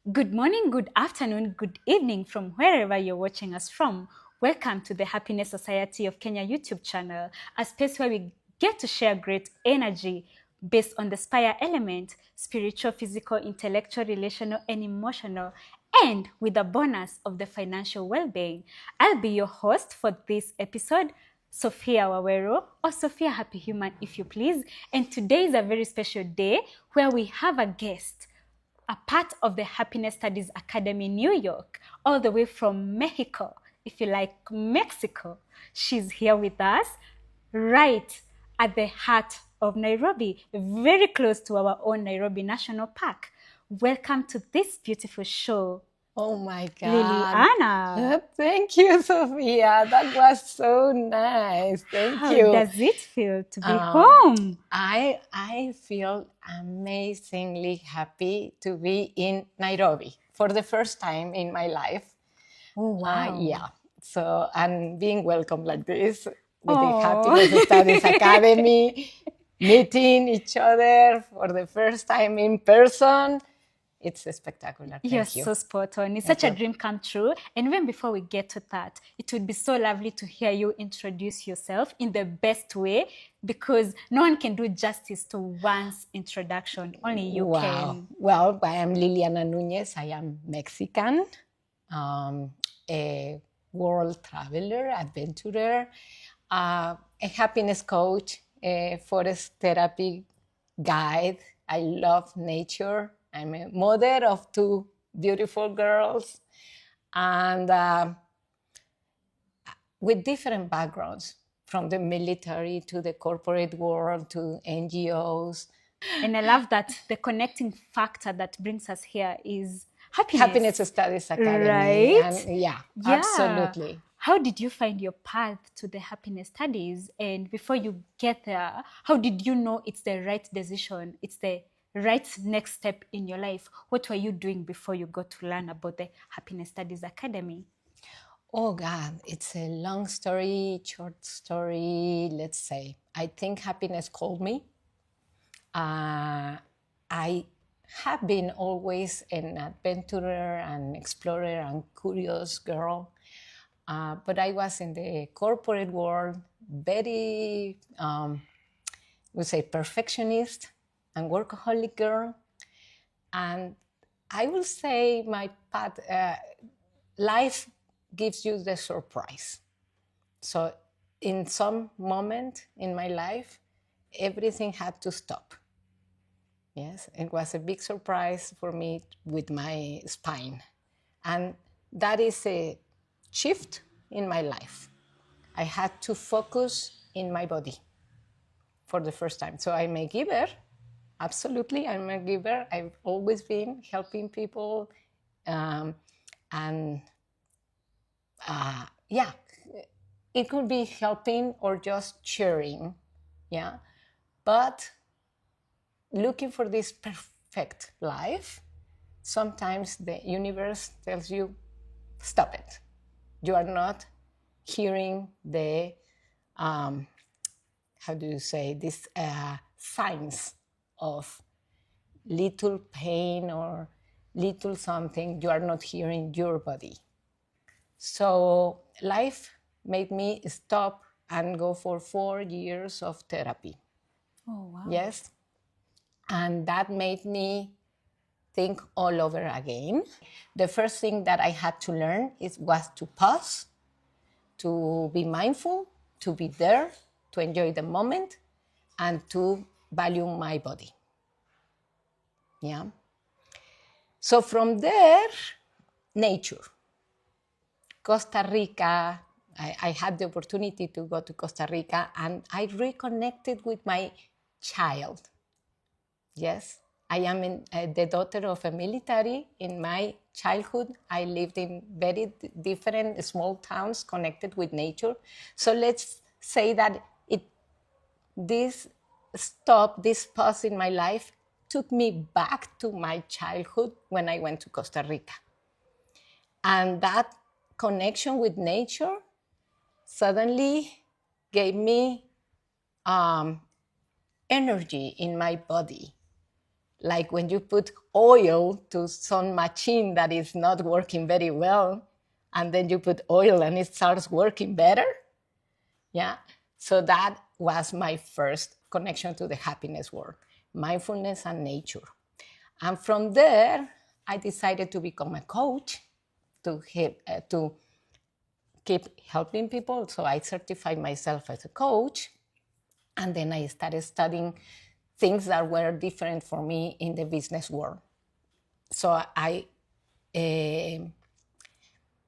Good morning, good afternoon, good evening from wherever you're watching us from. Welcome to the Happiness Society of Kenya YouTube channel, a space where we get to share great energy based on the SPIRE element: spiritual, physical, intellectual, relational, and emotional, and with the bonus of the financial well-being. I'll be your host for this episode, Sophia Waweru, or Sophia Happy Human if you please. And today is a very special day where we have a guest, a part of the Happiness Studies Academy in New York, all the way from Mexico, if you like Mexico. She's here with us right at the heart of Nairobi, very close to our own Nairobi National Park. Welcome to this beautiful show, Oh my God. Liliana. Thank you, Sophia. That was so nice. Thank How you. does it feel to be Um, home? I feel amazingly happy to be in Nairobi for the first time in my life. Oh, wow. Yeah. So, and being welcome like this with the Oh. Happiness Studies Academy, meeting each other for the first time in person. It's spectacular. You're Thank you. so spot on. It's Thank such a you. dream come true. And even before we get to that, it would be so lovely to hear you introduce yourself in the best way, because no one can do justice to one's introduction. Only you Wow. can. Well, I am Liliana Nuñez. I am Mexican, a world traveler, adventurer, a happiness coach, a forest therapy guide. I love nature. I'm a mother of two beautiful girls, and with different backgrounds, from the military to the corporate world to NGOs. And I love that the connecting factor that brings us here is happiness. Happiness Studies Academy. Right? And yeah, Yeah. absolutely. How did you find your path to the happiness studies? And before you get there, how did you know it's the right decision? It's the right next step in your life? What were you doing before you got to learn about the Happiness Studies Academy? Oh God, it's a long story, short story, let's say. I think happiness called me. I have been always an adventurer and explorer and curious girl. But I was in the corporate world, very, we say, perfectionist and workaholic girl. And I will say my path, life gives you the surprise. So in some moment in my life, everything had to stop. Yes, it was a big surprise for me with my spine. And that is a shift in my life. I had to focus in my body for the first time. So I'm a giver. Absolutely, I'm a giver. I've always been helping people. And yeah, it could be helping or just sharing. Yeah. But looking for this perfect life, sometimes the universe tells you, stop it. You are not hearing the, how do you say, this signs of little pain or little something. You are not hearing your body. So life made me stop and go for 4 years of therapy. Oh, wow. Yes. And that made me think all over again. The first thing that I had to learn was to pause, to be mindful, to be there, to enjoy the moment, and to value my body. Yeah. So from there, nature. Costa Rica, I had the opportunity to go to Costa Rica, and I reconnected with my child. Yes, I am the daughter of a military. In my childhood, I lived in very different small towns connected with nature. So let's say that this pause in my life took me back to my childhood when I went to Costa Rica. And that connection with nature suddenly gave me energy in my body. like when you put oil to some machine that is not working very well, and then you put oil and it starts working better. Yeah. So that was my first connection to the happiness world, mindfulness and nature. And from there, I decided to become a coach to keep helping people. So I certified myself as a coach. And then I started studying things that were different for me in the business world. So I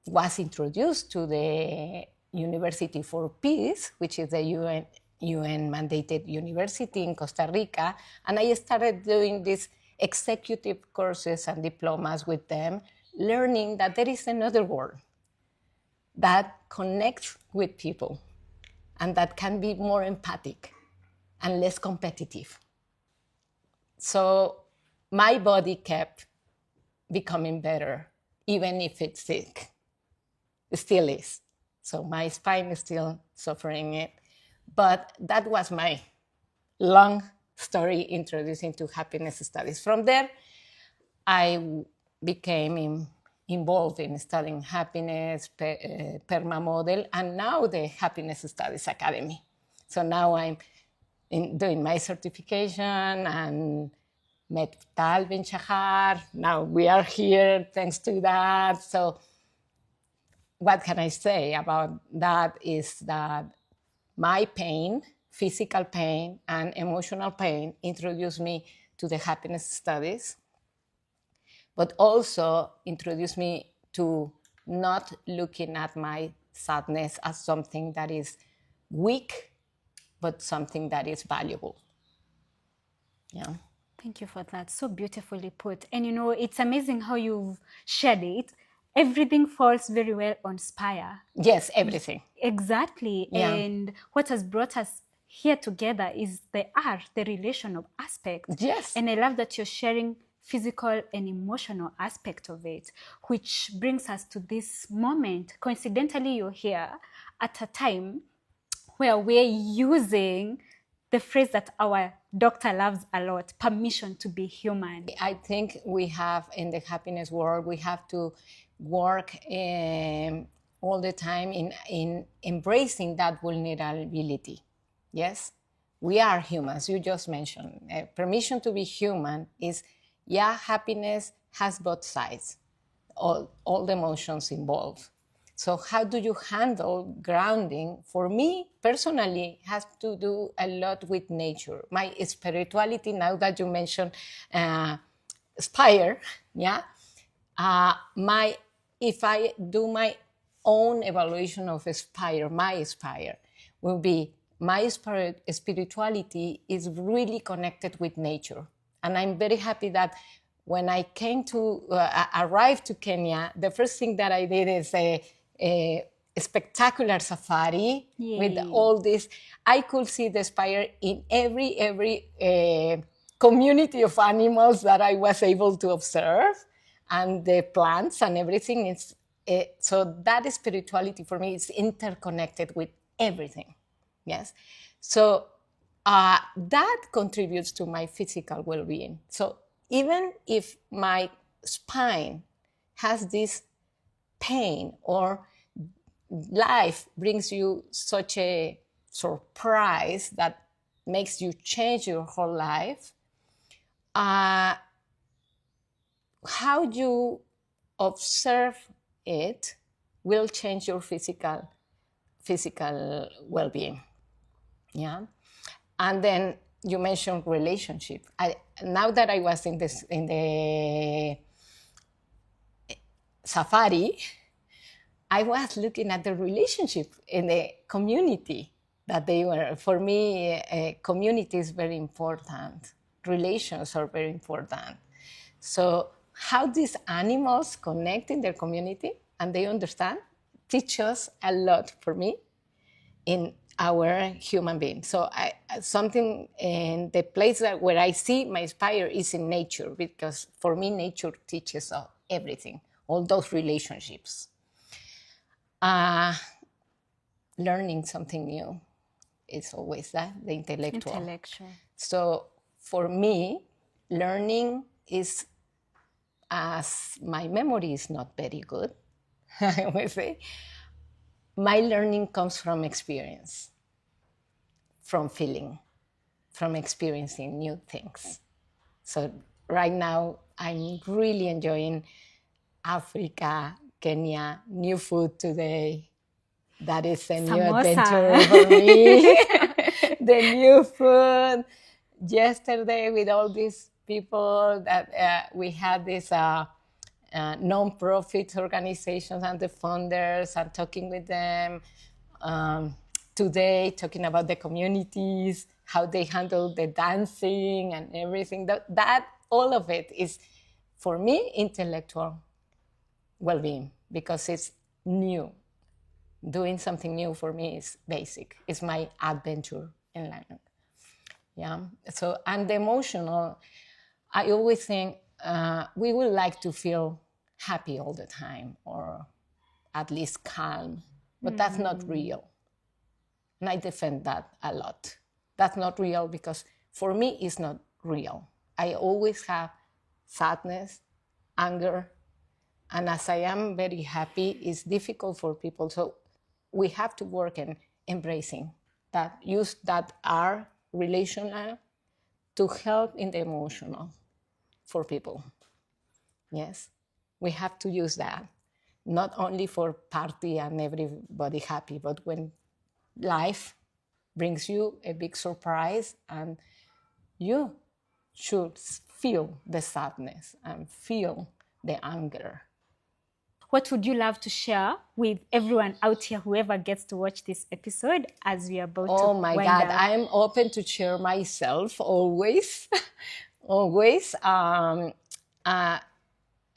was introduced to the University for Peace, which is the UN mandated university in Costa Rica. And I started doing these executive courses and diplomas with them, learning that there is another world that connects with people and that can be more empathic and less competitive. So my body kept becoming better, even if it's sick. It still is. So my spine is still suffering it. But that was my long story introducing to happiness studies. From there, I became involved in studying happiness, PERMA model, and now the Happiness Studies Academy. So now I'm doing my certification and met Tal Ben Shahar. Now we are here thanks to that. So what can I say about that is that my pain, physical pain and emotional pain, introduced me to the happiness studies, but also introduced me to not looking at my sadness as something that is weak, but something that is valuable. Yeah. Thank you for that. So beautifully put. And it's amazing how you've shared it. Everything falls very well on SPIRE. Yes, everything. Exactly. Yeah. And what has brought us here together is the the relational aspect. Yes. And I love that you're sharing physical and emotional aspect of it, which brings us to this moment. Coincidentally, you're here at a time where we're using the phrase that our doctor loves a lot, permission to be human. I think we have, in the happiness world, we have to work all the time in embracing that vulnerability. Yes, we are humans. You just mentioned permission to be human is, yeah, happiness has both sides, all the emotions involved. So how do you handle grounding? For me, personally, has to do a lot with nature. My spirituality, now that you mentioned SPIRE, yeah? If I do my own evaluation of SPIRE, my SPIRE will be, my spirituality is really connected with nature. And I'm very happy that when I came to arrive to Kenya, the first thing that I did is a spectacular safari. Yay. With all this. I could see the SPIRE in every community of animals that I was able to observe, and the plants and everything. Is so that spirituality for me is interconnected with everything. Yes, so that contributes to my physical well-being. So even if my spine has this pain, or life brings you such a surprise that makes you change your whole life, how you observe it will change your physical well-being. Yeah. And then you mentioned relationship. Now that I was in the safari, I was looking at the relationship in the community that they were. For me, community is very important. Relations are very important. So how these animals connect in their community and they understand teach us a lot for me in our human being. So something in the place where I see my SPIRE is in nature, because for me, nature teaches everything, all those relationships. Learning something new is always that, the intellectual. Intellectual. So for me, learning is, as my memory is not very good, I would say, my learning comes from experience, from feeling, from experiencing new things. So right now, I'm really enjoying Africa, Kenya, new food today. That is a new adventure for me. The new food. Yesterday, with all these people that we had this non-profit organizations and the founders and talking with them. Today, talking about the communities, how they handle the dancing and everything. That all of it is, for me, intellectual well-being, because it's new. Doing something new for me is basic. It's my adventure in life. Yeah. So, and the emotional, I always think we would like to feel happy all the time, or at least calm, but that's not real. And I defend that a lot. That's not real, because for me, it's not real. I always have sadness, anger, and as I am very happy, it's difficult for people. So we have to work in embracing that, use that are relational to help in the emotional for people. Yes, we have to use that, not only for party and everybody happy, but when life brings you a big surprise and you should feel the sadness and feel the anger. What would you love to share with everyone out here, whoever gets to watch this episode, as we are about to Oh my wind God, up? I'm open to share myself always, always.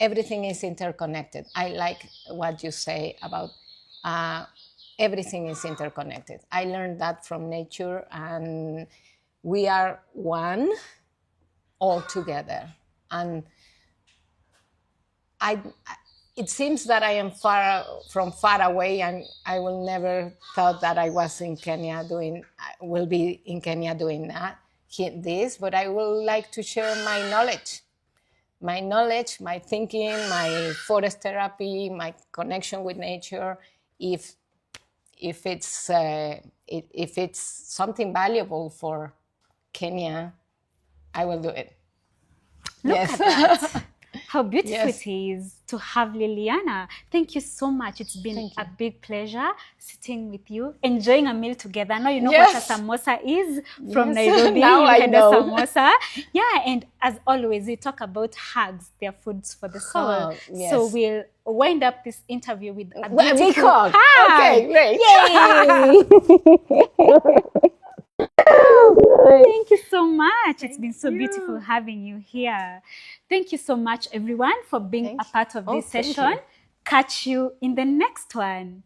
Everything is interconnected. I like what you say about everything is interconnected. I learned that from nature, and we are one all together. And it seems that I am far away, and I will never thought that I was in Kenya will be in Kenya doing this, but I would like to share my knowledge, my thinking, my forest therapy, my connection with nature. If it's something valuable for Kenya, I will do it. Look Yes. at that. How beautiful Yes. it is to have Liliana. Thank you so much. It's been a big pleasure sitting with you, enjoying a meal together. Now you know what a Yes. samosa is from Yes. Nairobi. Now You I had know. a samosa. Yeah, and as always, we talk about hugs. They're foods for the soul. Oh, yes. So we'll wind up this interview with a big beautiful hug. hug. Okay, great. Yay! Thank you so much. It's been so beautiful having you here. Thank you so much, everyone, for being a part of this session. Catch you in the next one.